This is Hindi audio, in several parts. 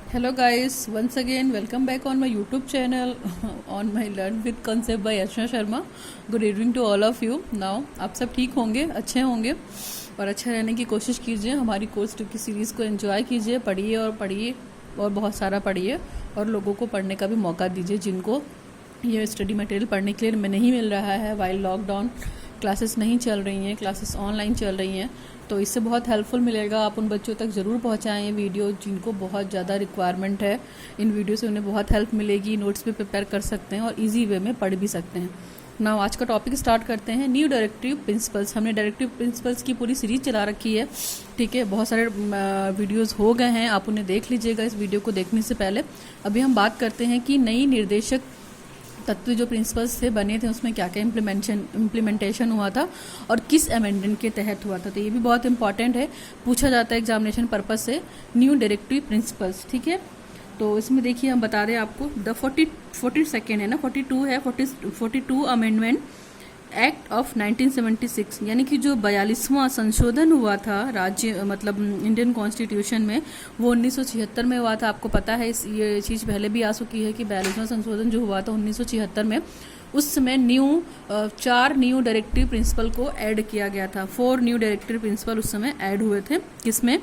Hello guys, once again welcome back on my YouTube channel on my Learn with Concept by Archana Sharma. Good evening to all of you. Now आप सब ठीक होंगे, अच्छे होंगे और अच्छे रहने की कोशिश कीजिए. हमारी कोर्स 2 की सीरीज़ को एंजॉय कीजिए, पढ़िए और बहुत सारा पढ़िए और लोगों को पढ़ने का भी मौका दीजिए जिनको ये स्टडी मटेरियल पढ़ने के लिए नहीं मिल रहा है. वाइल लॉकडाउन क्लासेस नहीं चल रही हैं, क्लासेस ऑनलाइन चल रही हैं, तो इससे बहुत हेल्पफुल मिलेगा. आप उन बच्चों तक ज़रूर पहुंचाएं ये वीडियो जिनको बहुत ज़्यादा रिक्वायरमेंट है. इन वीडियो से उन्हें बहुत हेल्प मिलेगी, नोट्स भी प्रिपेयर कर सकते हैं और इजी वे में पढ़ भी सकते हैं. नाउ आज का टॉपिक स्टार्ट करते हैं. New directive principles. हमने डायरेक्टिव प्रिंसिपल्स की पूरी सीरीज चला रखी है, ठीक है. बहुत सारे वीडियोस हो गए हैं, आप उन्हें देख लीजिएगा इस वीडियो को देखने से पहले. अभी हम बात करते हैं कि नई निर्देशक तत्व जो प्रिंसिपल्स थे बने थे उसमें क्या क्या इम्प्लीमेंटेशन हुआ था और किस अमेंडमेंट के तहत हुआ था. तो ये भी बहुत इंपॉर्टेंट है, पूछा जाता है एग्जामिनेशन पर्पस से. न्यू डायरेक्टिव प्रिंसिपल्स, ठीक है. तो इसमें देखिए हम बता रहे हैं आपको द 42 है ना, 42 है, 42 अमेंडमेंट एक्ट ऑफ 1976, यानी कि जो 42वां संशोधन हुआ था राज्य मतलब इंडियन कॉन्स्टिट्यूशन में, वो 1976 में हुआ था. आपको पता है ये चीज़ पहले भी आ चुकी है कि 42वां संशोधन जो हुआ था 1976 में, उस समय 4 न्यू डायरेक्टिव प्रिंसिपल को ऐड किया गया था. 4 न्यू डायरेक्टिव प्रिंसिपल उस समय ऐड हुए थे. किसमें?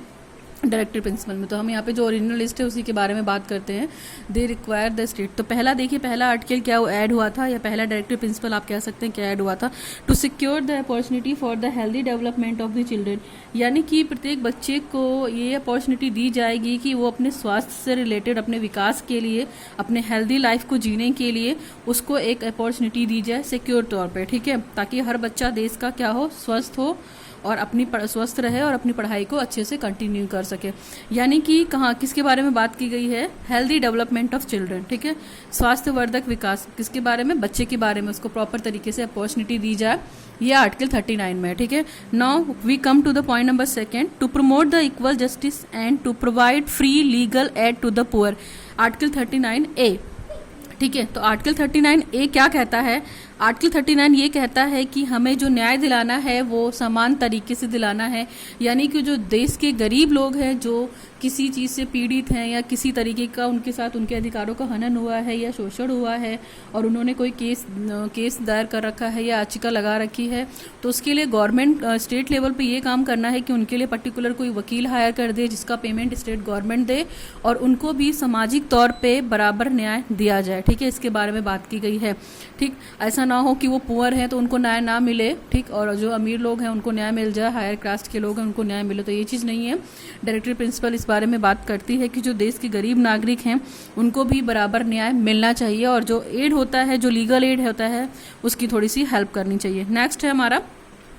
डायरेक्टिव प्रिंसिपल में. तो हम यहाँ पे जो ओरिजिनल लिस्ट है उसी के बारे में बात करते हैं. They require the state. तो पहला देखिए, पहला आर्टिकल क्या ऐड हुआ था या पहला डायरेक्टिव प्रिंसिपल आप कह सकते हैं क्या ऐड हुआ था. To secure the opportunity for the healthy development of the children, यानी कि प्रत्येक बच्चे को ये अपॉर्चुनिटी दी जाएगी कि वो अपने स्वास्थ्य से रिलेटेड, अपने विकास के लिए, अपने हेल्दी लाइफ को जीने के लिए उसको एक अपॉर्चुनिटी दी जाए सिक्योर तौर पर, ठीक है. ताकि हर बच्चा देश का क्या हो, स्वस्थ हो और अपनी स्वस्थ रहे और अपनी पढ़ाई को अच्छे से कंटिन्यू कर सके. यानी कि कहाँ किसके बारे में बात की गई है? हेल्दी डेवलपमेंट ऑफ चिल्ड्रन, ठीक है. स्वास्थ्यवर्धक विकास किसके बारे में? बच्चे के बारे में. उसको प्रॉपर तरीके से अपॉर्चुनिटी दी जाए, ये आर्टिकल 39 में है, ठीक है. Now we come to the point number 2. To promote the equal justice and to provide free legal aid to the poor. Article 39A, ठीक है. तो आर्टिकल 39A क्या कहता है? आर्टिकल 39 ये कहता है कि हमें जो न्याय दिलाना है वो समान तरीके से दिलाना है. यानी कि जो देश के गरीब लोग हैं, जो किसी चीज़ से पीड़ित हैं या किसी तरीके का उनके साथ उनके अधिकारों का हनन हुआ है या शोषण हुआ है और उन्होंने कोई केस दायर कर रखा है या याचिका लगा रखी है, तो उसके लिए गवर्नमेंट स्टेट लेवल पे ये काम करना है कि उनके लिए पर्टिकुलर कोई वकील हायर कर दे जिसका पेमेंट स्टेट गवर्नमेंट दे और उनको भी सामाजिक तौर पे बराबर न्याय दिया जाए, ठीक है. इसके बारे में बात की गई है, ठीक. ऐसा ना हो कि वो पुअर है तो उनको न्याय ना मिले, ठीक, और जो अमीर लोग हैं उनको न्याय मिल जाए, हायर कास्ट के लोग हैं उनको न्याय मिले. तो ये चीज़ नहीं है. डायरेक्टिव प्रिंसिपल इस बारे में बात करती है कि जो देश के गरीब नागरिक हैं उनको भी बराबर न्याय मिलना चाहिए और जो एड होता है, जो लीगल एड होता है, उसकी थोड़ी सी हेल्प करनी चाहिए. नेक्स्ट है हमारा,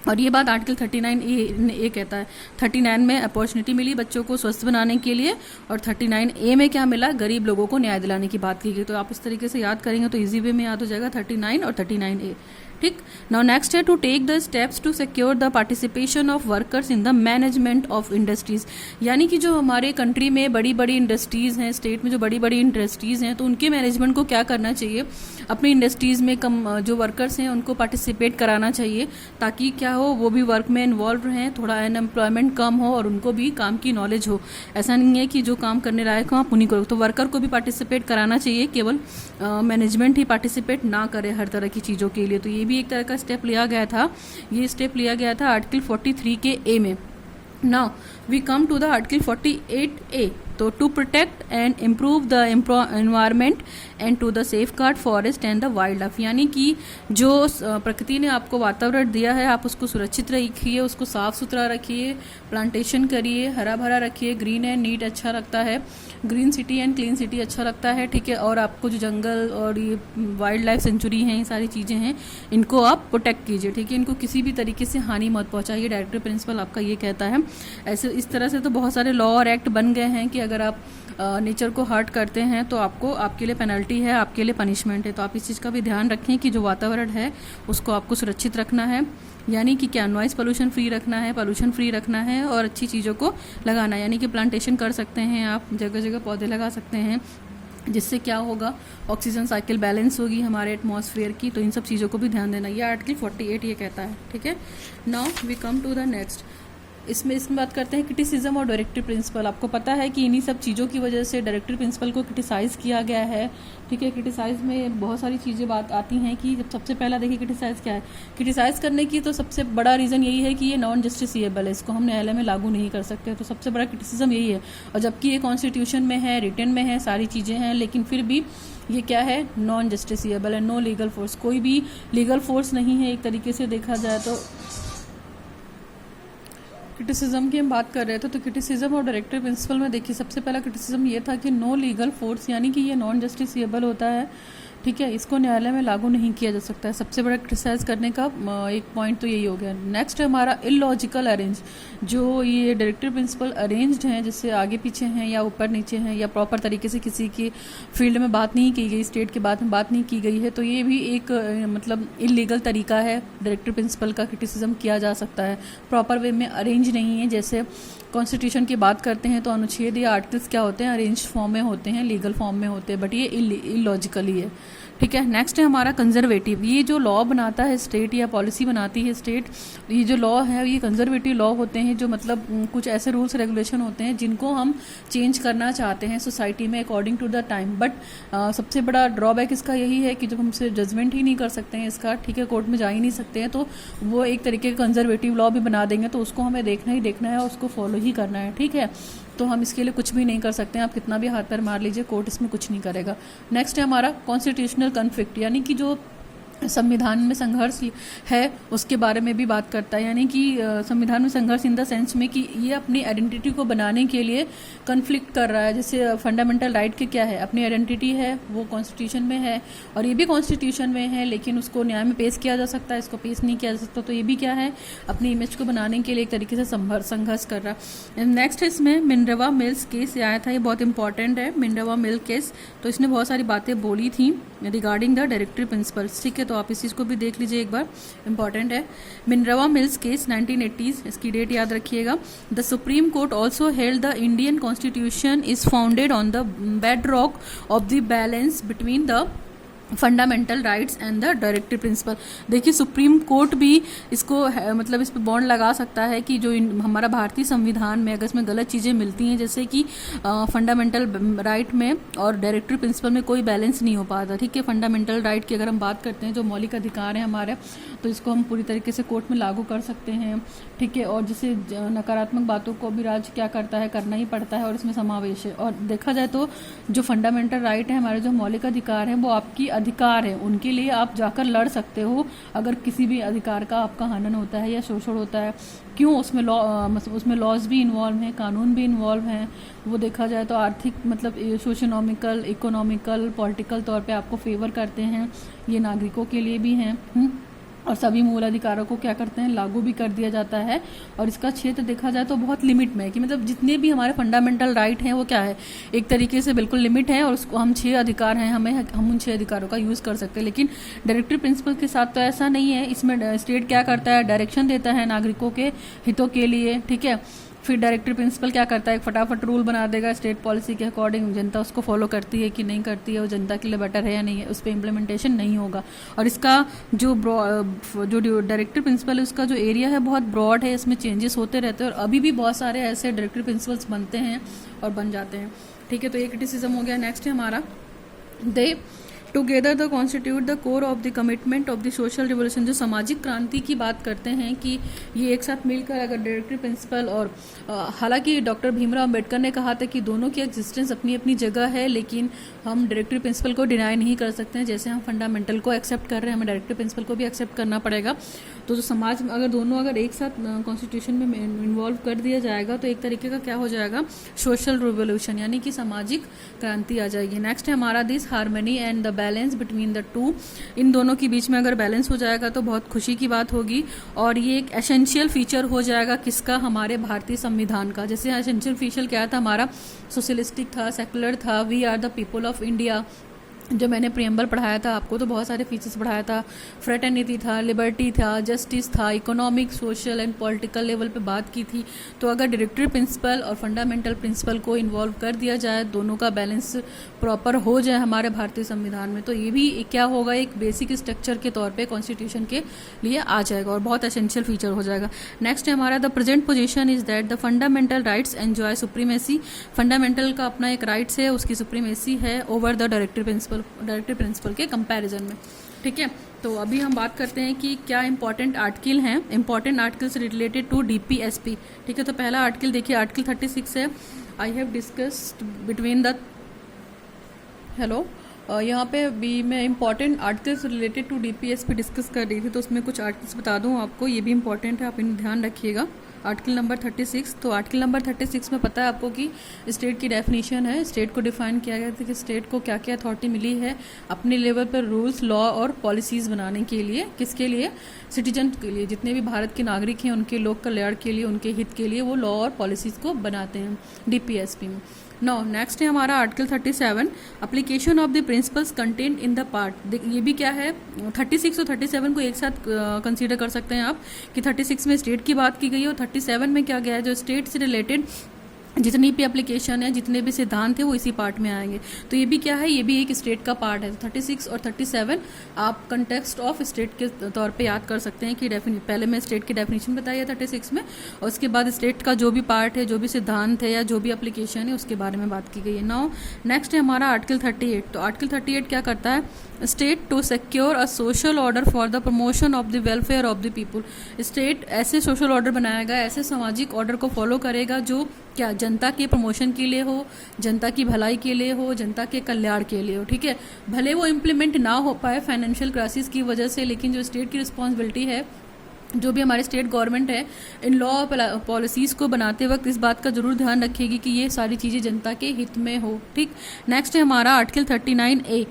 और ये बात आर्टिकल 39A कहता है. 39 में अपॉर्चुनिटी मिली बच्चों को स्वस्थ बनाने के लिए और 39A में क्या मिला? गरीब लोगों को न्याय दिलाने की बात की गई. तो आप इस तरीके से याद करेंगे तो इजी वे में याद हो जाएगा 39 और 39A, ठीक. नाउ नेक्स्ट है to take the steps to secure the participation of workers in the management of industries. यानी कि जो हमारे कंट्री में बड़ी बड़ी इंडस्ट्रीज़ हैं, स्टेट में जो बड़ी बड़ी इंडस्ट्रीज़ हैं, तो उनके मैनेजमेंट को क्या करना चाहिए? अपनी इंडस्ट्रीज़ में जो वर्कर्स हैं उनको पार्टिसिपेट कराना चाहिए ताकि क्या हो, वो भी वर्क में इन्वॉल्व रहें, थोड़ा अनएम्प्लॉयमेंट कम हो और उनको भी काम की नॉलेज हो. ऐसा नहीं है कि जो काम करने लायक हो आप उन्हीं करो. तो वर्कर को भी पार्टिसिपेट कराना चाहिए, केवल मैनेजमेंट ही पार्टिसिपेट ना करे हर तरह की चीज़ों के लिए. तो ये भी एक तरह का स्टेप लिया गया था. ये स्टेप लिया गया था आर्टिकल 43 के ए में. Now we come to the article 48A. तो to protect and improve the environment and to the safeguard forest and the wildlife. यानी कि जो प्रकृति ने आपको वातावरण दिया है आप उसको सुरक्षित रखिए, उसको साफ सुथरा रखिए, प्लांटेशन करिए, हरा भरा रखिए, ग्रीन एंड नीट अच्छा लगता है, green city and clean city अच्छा लगता है, ठीक है. और आपको जो जंगल और ये वाइल्ड लाइफ सेंचुरी हैं, ये सारी चीज़ें हैं, इनको आप प्रोटेक्ट कीजिए, ठीक है. इनको किसी भी तरीके से हानि मत पहुँचाइए. डायरेक्टिव प्रिंसिपल आपका ये कहता है. ऐसे इस तरह से तो बहुत सारे लॉ और एक्ट बन गए हैं कि अगर आप नेचर को हर्ट करते हैं तो आपके लिए पेनल्टी है, आपके लिए पनिशमेंट है. तो आप इस चीज़ का भी ध्यान रखें कि जो वातावरण है उसको आपको सुरक्षित रखना है. यानी कि क्या, नॉइस पोल्यूशन फ्री रखना है, पोल्यूशन फ्री रखना है और अच्छी चीज़ों को लगाना है. यानी कि प्लांटेशन कर सकते हैं आप, जगह जगह पौधे लगा सकते हैं, जिससे क्या होगा, ऑक्सीजन साइकिल बैलेंस होगी हमारे एटमॉस्फेयर की. तो इन सब चीज़ों को भी ध्यान देना. ये आर्टिकल 48 ये कहता है, ठीक है. Now we come to the next. इसमें बात करते हैं क्रिटिसिज्म और डायरेक्टिव प्रिंसिपल। आपको पता है कि इन्हीं सब चीज़ों की वजह से डायरेक्टिव प्रिंसिपल को क्रिटिसाइज़ किया गया है। ठीक है, क्रिटिसाइज में बहुत सारी चीज़ें बात आती हैं कि जब सबसे पहला देखिए क्रिटिसाइज़ क्या है। क्रिटिसाइज़ करने की तो सबसे बड़ा रीज़न यही है कि ये नॉन जस्टिसिएबल है, इसको हम न्यायालय में लागू नहीं कर सकते, तो सबसे बड़ा क्रिटिसिज्म यही है। और जबकि ये कॉन्स्टिट्यूशन में है, रिटन में है, सारी चीज़ें हैं, लेकिन फिर भी ये क्या है, नॉन जस्टिसिएबल है, नो लीगल फोर्स, कोई भी लीगल फोर्स नहीं है एक तरीके से देखा जाए तो। क्रिटिसिज्म की हम बात कर रहे थे, तो क्रिटिसिज्म और डायरेक्टिव प्रिंसिपल में देखिए सबसे पहला क्रिटिसिज्म ये था कि नो लीगल फोर्स, यानी कि ये नॉन जस्टिसिएबल होता है। ठीक है, इसको न्यायालय में लागू नहीं किया जा सकता है। सबसे बड़ा क्रिटिसाइज करने का एक पॉइंट तो यही हो गया। नेक्स्ट है हमारा इलॉजिकल अरेंज। जो ये डायरेक्टिव प्रिंसिपल अरेंज्ड हैं, जैसे आगे पीछे हैं या ऊपर नीचे हैं या प्रॉपर तरीके से किसी की फील्ड में बात नहीं की गई, स्टेट के बारे में बात नहीं की गई है, तो ये भी एक मतलब इलीगल तरीका है, डायरेक्टिव प्रिंसिपल का क्रिटिसिज्म किया जा सकता है। प्रॉपर वे में अरेंज नहीं है। जैसे कॉन्स्टिट्यूशन की बात करते हैं तो अनुच्छेद या आर्टिकल्स क्या होते हैं, अरेंज फॉर्म में होते हैं, लीगल फॉर्म में होते हैं, बट ये इलॉजिकली है। ठीक है, नेक्स्ट है हमारा कंजर्वेटिव। ये जो लॉ बनाता है स्टेट या पॉलिसी बनाती है स्टेट, ये जो लॉ है ये कंजर्वेटिव लॉ होते हैं, जो मतलब कुछ ऐसे रूल्स रेगुलेशन होते हैं जिनको हम चेंज करना चाहते हैं सोसाइटी में according to the time. But सबसे बड़ा ड्रॉबैक इसका यही है कि जब हमसे जजमेंट ही नहीं कर सकते हैं इसका, ठीक है, कोर्ट में जा ही नहीं सकते हैं, तो वो एक तरीके का कंजर्वेटिव लॉ भी बना देंगे, तो उसको हमें देखना ही देखना है, उसको फॉलो ही करना है। ठीक है, तो हम इसके लिए कुछ भी नहीं कर सकते हैं, आप कितना भी हाथ पैर मार लीजिए, कोर्ट इसमें कुछ नहीं करेगा। नेक्स्ट है हमारा कॉन्स्टिट्यूशनल कन्फ्लिक्ट, यानी कि जो संविधान में संघर्ष है उसके बारे में भी बात करता है। यानी कि संविधान में संघर्ष इन द सेंस में कि ये अपनी आइडेंटिटी को बनाने के लिए कन्फ्लिक्ट कर रहा है। जैसे फंडामेंटल राइट के क्या है, अपनी आइडेंटिटी है, वो कॉन्स्टिट्यूशन में है और ये भी कॉन्स्टिट्यूशन में है, लेकिन उसको न्याय में पेश किया जा सकता है, इसको पेश नहीं किया जा सकता, तो ये भी क्या है, अपनी इमेज को बनाने के लिए एक तरीके से संघर्ष कर रहा है। नेक्स्ट इसमें मिनर्वा मिल्स केस आया था, ये बहुत इंपॉर्टेंट है, मिनर्वा मिल केस। तो इसने बहुत सारी बातें बोली थी रिगार्डिंग द डायरेक्टिव प्रिंसिपल्स। ठीक है, तो आप इस चीज़ को भी देख लीजिए एक बार, इंपॉर्टेंट है। मिनर्वा मिल्स केस 1980s, इसकी डेट याद रखिएगा। The supreme court also held the Indian constitution is founded on the bed rock of the balance between the fundamental rights and the directive principle. देखिए सुप्रीम कोर्ट भी इसको मतलब इस पर बॉन्ड लगा सकता है कि जो हमारा भारतीय संविधान में अगर इसमें गलत चीज़ें मिलती हैं, जैसे कि फंडामेंटल राइट में और डायरेक्टिव प्रिंसिपल में कोई बैलेंस नहीं हो पाता। ठीक है, फंडामेंटल राइट की अगर हम बात करते हैं, जो मौलिक अधिकार हैं हमारे, तो इसको हम पूरी तरीके से कोर्ट में लागू कर सकते हैं। ठीक है, और जैसे नकारात्मक बातों को भी राज्य क्या करता है, करना ही पड़ता है, और इसमें समावेश है। और देखा जाए तो जो फंडामेंटल राइट है हमारे, जो मौलिक अधिकार हैं, वो आपकी अधिकार है, उनके लिए आप जाकर लड़ सकते हो अगर किसी भी अधिकार का आपका हनन होता है या शोषण होता है। क्यों, उसमें लॉज भी इन्वॉल्व हैं, कानून भी इन्वॉल्व हैं। वो देखा जाए तो आर्थिक मतलब सोशोनॉमिकल, इकोनॉमिकल, पॉलिटिकल तौर पे आपको फेवर करते हैं, ये नागरिकों के लिए भी हैं। और सभी मूल अधिकारों को क्या करते हैं, लागू भी कर दिया जाता है। और इसका क्षेत्र देखा जाए तो बहुत लिमिट में है, कि मतलब जितने भी हमारे फंडामेंटल राइट हैं वो क्या है, एक तरीके से बिल्कुल लिमिट है, और उसको हम 6 अधिकार हैं, हम उन 6 अधिकारों का यूज़ कर सकते हैं। लेकिन डायरेक्टिव प्रिंसिपल के साथ तो ऐसा नहीं है। इसमें स्टेट क्या करता है, डायरेक्शन देता है नागरिकों के हितों के लिए। ठीक है, फिर डायरेक्टिव प्रिंसिपल क्या करता है, एक फटाफट रूल बना देगा स्टेट पॉलिसी के अकॉर्डिंग, जनता उसको फॉलो करती है कि नहीं करती है, वो जनता के लिए बेटर है या नहीं है, उस पर इम्प्लीमेंटेशन नहीं होगा। और इसका जो डायरेक्टिव प्रिंसिपल है उसका जो एरिया है बहुत ब्रॉड है, इसमें चेंजेस होते रहते हैं, और अभी भी बहुत सारे ऐसे डायरेक्टिव प्रिंसिपल्स बनते हैं और बन जाते हैं। ठीक है, तो ये क्रिटिसिज्म हो गया। नेक्स्ट है हमारा दे together the constitute the core of the commitment of the social revolution. जो सामाजिक क्रांति की बात करते हैं कि ये एक साथ मिलकर अगर डायरेक्टिव प्रिंसिपल और हालांकि डॉक्टर भीमराव अंबेडकर ने कहा था कि दोनों की एग्जिस्टेंस अपनी अपनी जगह है, लेकिन हम डायरेक्टिव प्रिंसिपल को डिनाई नहीं कर सकते हैं। जैसे हम फंडामेंटल को एक्सेप्ट कर रहे हैं, हमें डायरेक्टिव प्रिंसिपल को भी एक्सेप्ट करना पड़ेगा। तो जो समाज में अगर दोनों अगर एक साथ कॉन्स्टिट्यूशन में इन्वॉल्व कर दिया जाएगा तो एक तरीके का क्या हो जाएगा, सोशल रिवोल्यूशन, यानी कि सामाजिक क्रांति आ जाएगी। नेक्स्ट है हमारा this harmony and the balance between the two. इन दोनों के बीच में अगर बैलेंस हो जाएगा तो बहुत खुशी की बात होगी, और ये एक एसेंशियल फीचर हो जाएगा किसका, हमारे भारतीय संविधान का। जैसे एसेंशियल फीचर क्या था हमारा, सोशलिस्टिक था, सेकुलर था, we are the people of India, जो मैंने प्रियम्बल पढ़ाया था आपको, तो बहुत सारे फीचर्स पढ़ाया था। फ्रेटर्निटी था, लिबर्टी था, जस्टिस था, economic, social and political level पे बात की थी। तो अगर डायरेक्टरी प्रिंसिपल और फंडामेंटल प्रिंसिपल को इन्वॉल्व कर दिया जाए, दोनों का बैलेंस प्रॉपर हो जाए हमारे भारतीय संविधान में, तो ये भी क्या होगा, एक बेसिक स्ट्रक्चर के तौर पे कॉन्स्टिट्यूशन के लिए आ जाएगा और बहुत एसेंशियल फीचर हो जाएगा। नेक्स्ट है हमारा the present position is that the fundamental rights enjoy supremacy. Fundamental का अपना एक राइट्स है, उसकी सुप्रीमेसी है ओवर द डायरेक्टरी प्रिंसिपल के कंपैरिजन में। ठीक है, तो अभी हम बात करते हैं कि क्या इंपॉर्टेंट आर्टिकल हैं, important articles related to DPSP. ठीक है, तो पहला आर्टिकल देखिए, आर्टिकल 36 है। I have discussed between the यहाँ पे भी मैं important articles related to DPSP discuss कर रही थी, तो उसमें कुछ आर्टिकल्स बता दूं आपको, ये भी इंपॉर्टेंट है, आप इन्हें ध्यान रखिएगा। आर्टिकल नंबर 36, तो आर्टिकल नंबर 36 में पता है आपको कि स्टेट की डेफिनेशन है, स्टेट को डिफाइन किया गया था कि स्टेट को क्या क्या अथॉरिटी मिली है अपने लेवल पर रूल्स, लॉ और पॉलिसीज़ बनाने के लिए। किसके लिए? सिटीजन के लिए, जितने भी भारत के नागरिक हैं उनके लोक कल्याण के लिए, उनके हित के लिए वो लॉ और पॉलिसीज़ को बनाते हैं डीपीएसपी में। नाउ नेक्स्ट है हमारा article 37, application of the principles content in the part. ये भी क्या है, 36 और 37 को एक साथ कंसीडर कर सकते हैं आप कि 36 में स्टेट की बात की गई है और 37 में क्या गया है, जो स्टेट से रिलेटेड जितनी भी एप्लीकेशन है, जितने भी सिद्धांत है, वो इसी पार्ट में आएंगे। तो ये भी क्या है, ये भी एक स्टेट का पार्ट है। 36 और 37 आप कंटेक्स्ट ऑफ स्टेट के तौर पे याद कर सकते हैं कि पहले मैं स्टेट की डेफिनेशन बताई है 36 में, और उसके बाद स्टेट का जो भी पार्ट है, जो भी सिद्धांत है या जो भी एप्लीकेशन है, उसके बारे में बात की गई है। नाउ नेक्स्ट है हमारा आर्टिकल 38। तो आर्टिकल 38 क्या करता है, state to secure a social order for the promotion of the welfare of the people. State ऐसे सोशल ऑर्डर बनाएगा, ऐसे सामाजिक ऑर्डर को फॉलो करेगा जो क्या जनता के प्रमोशन के लिए हो, जनता की भलाई के लिए हो, जनता के कल्याण के लिए हो। ठीक है, भले वो इम्प्लीमेंट ना हो पाए फाइनेंशियल क्राइसिस की वजह से, लेकिन जो स्टेट की रिस्पॉन्सिबिलिटी है, जो भी हमारी स्टेट गवर्नमेंट है, इन लॉ पॉलिसीज़ को बनाते वक्त इस बात का जरूर ध्यान रखेगी कि ये सारी चीज़ें जनता के हित में हो। ठीक, नेक्स्ट है हमारा आर्टिकल 39A।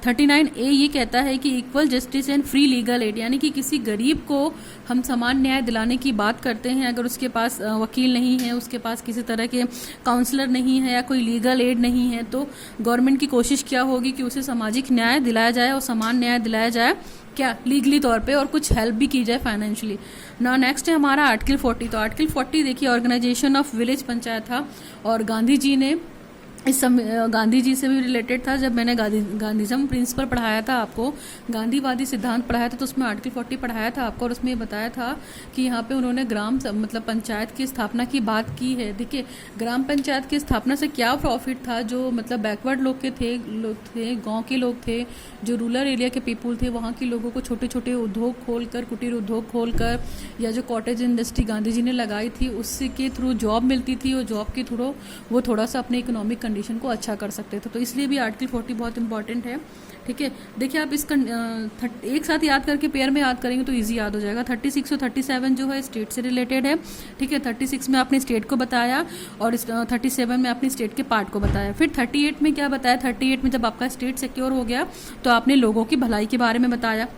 39A ये कहता है कि equal justice and free legal add, यानी कि किसी गरीब को हम समान न्याय दिलाने की बात करते हैं, अगर उसके पास वकील नहीं है, उसके पास किसी तरह के काउंसलर नहीं है या कोई लीगल एड नहीं है, तो गवर्नमेंट की कोशिश क्या होगी कि उसे सामाजिक न्याय दिलाया जाए और समान न्याय दिलाया जाए, क्या लीगली तौर पे, और कुछ हेल्प भी की जाए फाइनेंशियली ना। नेक्स्ट है हमारा आर्टिकल 40। तो आर्टिकल 40 देखिए, ऑर्गेनाइजेशन ऑफ विलेज पंचायत था, और गांधी जी ने गांधी जी से भी रिलेटेड था। जब मैंने गांधीज्म प्रिंसिपल पढ़ाया था आपको, गांधीवादी सिद्धांत पढ़ाया था, तो उसमें आर्टिकल 40 पढ़ाया था आपको, और उसमें ये बताया था कि यहाँ पे उन्होंने मतलब पंचायत की स्थापना की बात की है। देखिए, ग्राम पंचायत की स्थापना से क्या प्रॉफिट था, जो मतलब बैकवर्ड लोग थे, गाँव के लोग थे, जो रूरल एरिया के पीपुल थे, वहाँ के लोगों को छोटे छोटे उद्योग खोलकर, कुटीर उद्योग खोलकर, या जो कॉटेज इंडस्ट्री गांधी जी ने लगाई थी, उसके थ्रू जॉब मिलती थी, और जॉब के थ्रू वो थोड़ा सा अपने इकोनॉमिक कंडीशन को अच्छा कर सकते थे। तो इसलिए भी आर्टिकल 40 बहुत इंपॉर्टेंट है। ठीक है, देखिए आप इसका एक साथ याद करके पेयर में याद करेंगे तो इजी याद हो जाएगा। 36 और 37 जो है स्टेट से रिलेटेड है। ठीक है, 36 में आपने स्टेट को बताया और 37 में आपने स्टेट के पार्ट को बताया। फिर 38 में क्या बताया, 38 में जब आपका स्टेट सिक्योर हो गया तो आपने लोगों की भलाई के बारे में बताया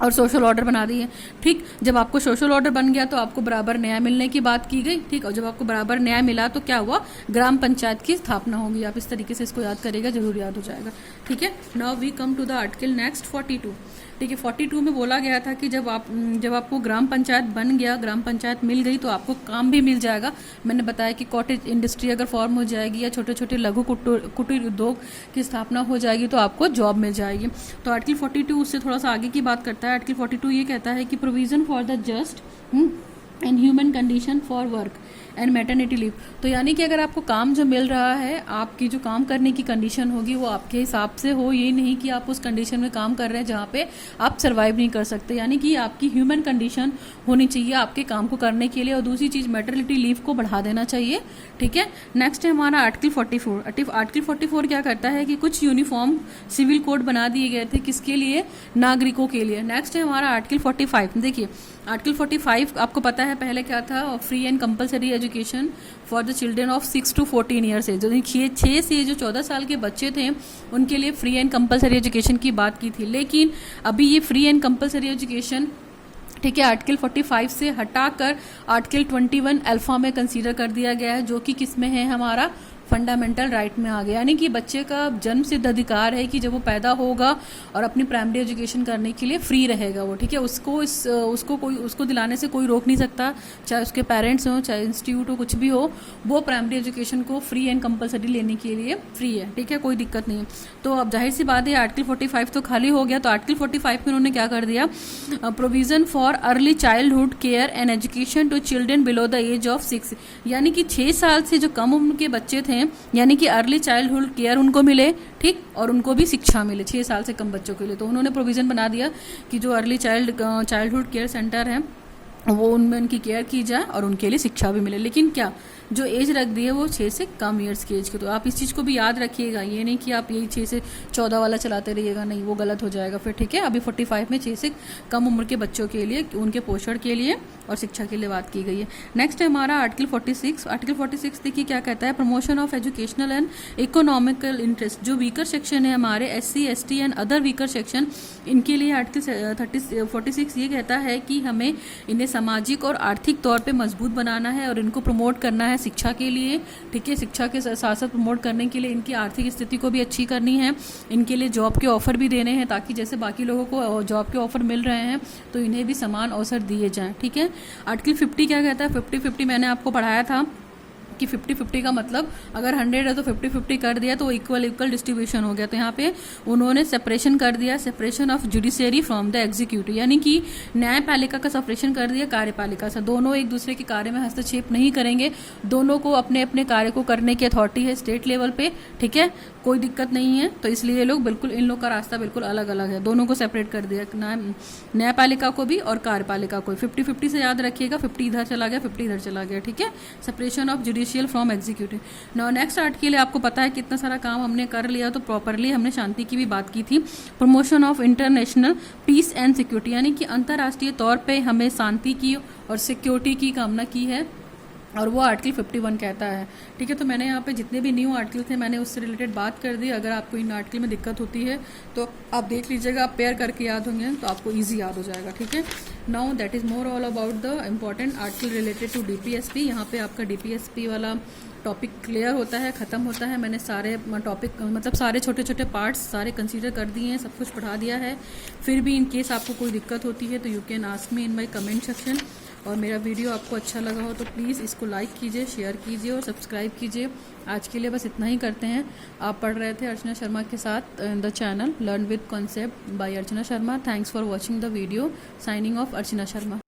और सोशल ऑर्डर बना दिए। ठीक, जब आपको सोशल ऑर्डर बन गया तो आपको बराबर न्याय मिलने की बात की गई। ठीक, और जब आपको बराबर न्याय मिला तो क्या हुआ, ग्राम पंचायत की स्थापना होगी। आप इस तरीके से इसको याद करेगा, जरूर याद हो जाएगा। ठीक है, now we come to the article next 42। ठीक है, 42 में बोला गया था कि जब आपको ग्राम पंचायत बन गया, ग्राम पंचायत मिल गई, तो आपको काम भी मिल जाएगा। मैंने बताया कि कॉटेज इंडस्ट्री अगर फॉर्म हो जाएगी या छोटे छोटे लघु कुटीर उद्योग की स्थापना हो जाएगी तो आपको जॉब मिल जाएगी। तो आर्टिकल 42 उससे थोड़ा सा आगे की बात करता है। आर्टिकल 42 ये कहता है कि provision for the just and human condition for work and maternity leave. तो यानी कि अगर आपको काम जो मिल रहा है, आपकी जो काम करने की कंडीशन होगी वो आपके हिसाब से हो, ये नहीं कि आप उस कंडीशन में काम कर रहे हैं जहाँ पे आप सर्वाइव नहीं कर सकते। यानी कि आपकी ह्यूमन कंडीशन होनी चाहिए आपके काम को करने के लिए। और दूसरी चीज़, मैटरनिटी लीव को बढ़ा देना चाहिए। ठीक है, नेक्स्ट है हमारा आर्टिकल 44। आर्टिकल 44 क्या करता है कि कुछ यूनिफॉर्म सिविल कोड बना दिए गए थे, किसके लिए, नागरिकों के लिए। नेक्स्ट है हमारा आर्टिकल 45। देखिए, आर्टिकल 45 आपको पता है पहले क्या था, free and compulsory education for the children of 6 to 14 years age. 6 से जो 14 साल के बच्चे थे उनके लिए फ्री एंड कंपलसरी एजुकेशन की बात की थी। लेकिन अभी ये फ्री एंड कंपलसरी एजुकेशन, ठीक है, आर्टिकल 45 से हटाकर आर्टिकल 21 अल्फा में कंसीडर कर दिया गया है, जो कि किस में है, हमारा फंडामेंटल राइट में आ गया, यानी कि बच्चे का जन्म सिद्ध अधिकार है कि जब वो पैदा होगा और अपनी प्राइमरी एजुकेशन करने के लिए फ्री रहेगा वो, ठीक है। उसको दिलाने से कोई रोक नहीं सकता, चाहे उसके पेरेंट्स हो, चाहे इंस्टीट्यूट हो, कुछ भी हो, वो प्राइमरी एजुकेशन को फ्री एंड कंपलसरी लेने के लिए फ्री है, ठीक है, कोई दिक्कत नहीं है। तो अब जाहिर सी बात है आर्टिकल 45 तो खाली हो गया, तो आर्टिकल 45 में उन्होंने क्या कर दिया, provision for early childhood care and education to children below the age of 6, यानी कि 6 साल से जो कम उम्र के बच्चे थे, यानी कि अर्ली चाइल्डहुड केयर उनको मिले, ठीक, और उनको भी शिक्षा मिले 6 साल से कम बच्चों के लिए। तो उन्होंने प्रोविजन बना दिया कि जो अर्ली चाइल्डहुड केयर सेंटर है वो उनमें उनकी केयर की जाए और उनके लिए शिक्षा भी मिले। लेकिन क्या जो एज रख दी है वो 6 से कम ईयर्स की एज के। तो आप इस चीज़ को भी याद रखिएगा, ये नहीं कि आप यही 6 से 14 वाला चलाते रहिएगा, नहीं, वो गलत हो जाएगा फिर, ठीक है। अभी 45 में 6 से कम उम्र के बच्चों के लिए, उनके पोषण के लिए और शिक्षा के लिए बात की गई है। नेक्स्ट है हमारा आर्टिकल 46। आर्टिकल 46 देखिए क्या कहता है, promotion of educational and economical interest. जो वीकर सेक्शन है हमारे SC ST and other weaker section, इनके लिए आर्टिकल 46 ये कहता है कि हमें इन्हें सामाजिक और आर्थिक तौर पे मजबूत बनाना है और इनको प्रमोट करना है शिक्षा के लिए, ठीक है। शिक्षा के साथ साथ प्रमोट करने के लिए इनकी आर्थिक स्थिति को भी अच्छी करनी है, इनके लिए जॉब के ऑफर भी देने हैं, ताकि जैसे बाकी लोगों को जॉब के ऑफर मिल रहे हैं तो इन्हें भी समान अवसर दिए जाएं, ठीक है। आर्टिकल 50 क्या कहता है, 50-50 मैंने आपको पढ़ाया था कि 50-50 का मतलब अगर 100 है तो 50-50 कर दिया तो इक्वल डिस्ट्रीब्यूशन हो गया। तो यहाँ पे उन्होंने सेपरेशन कर दिया, separation of judiciary from the executive, यानी कि न्यायपालिका का सेपरेशन कर दिया कार्यपालिका से। दोनों एक दूसरे के कार्य में हस्तक्षेप नहीं करेंगे, दोनों को अपने अपने कार्य को करने की अथॉरिटी है स्टेट लेवल पे, ठीक है, कोई दिक्कत नहीं है। तो इसलिए ये लोग बिल्कुल, इन लोग का रास्ता बिल्कुल अलग अलग है, दोनों को सेपरेट कर दिया, न्यायपालिका को भी और कार्यपालिका को। 50-50 से याद रखिएगा, 50 इधर चला गया, 50 इधर चला गया, ठीक है। Separation of judicial from executive. Now next art के लिए आपको पता है कितना सारा काम हमने कर लिया, तो प्रॉपरली हमने शांति की भी बात की थी। Promotion of international peace and security, यानी कि अंतर्राष्ट्रीय तौर पे हमें शांति की और सिक्योरिटी की कामना की है, और वो आर्टिकल 51 कहता है, ठीक है। तो मैंने यहाँ पे जितने भी न्यू आर्टिकल थे मैंने उससे रिलेटेड बात कर दी। अगर आपको इन आर्टिकल में दिक्कत होती है तो आप देख लीजिएगा, आप पेयर करके याद होंगे तो आपको इजी याद हो जाएगा, ठीक है। Now that is more all about the important article related to DPSP। यहाँ पे आपका DPSP वाला टॉपिक क्लियर होता है, ख़त्म होता है। मैंने सारे टॉपिक मतलब सारे छोटे छोटे पार्ट्स सारे कंसीडर कर दिए हैं, सब कुछ पढ़ा दिया है। फिर भी इन केस आपको कोई दिक्कत होती है तो you can ask me in my comment section. और मेरा वीडियो आपको अच्छा लगा हो तो प्लीज़ इसको लाइक कीजिए, शेयर कीजिए और सब्सक्राइब कीजिए। आज के लिए बस इतना ही करते हैं। आप पढ़ रहे थे अर्चना शर्मा के साथ in the channel learn with concept bye Archana Sharma. Thanks for watching the video. Signing off Archana Sharma.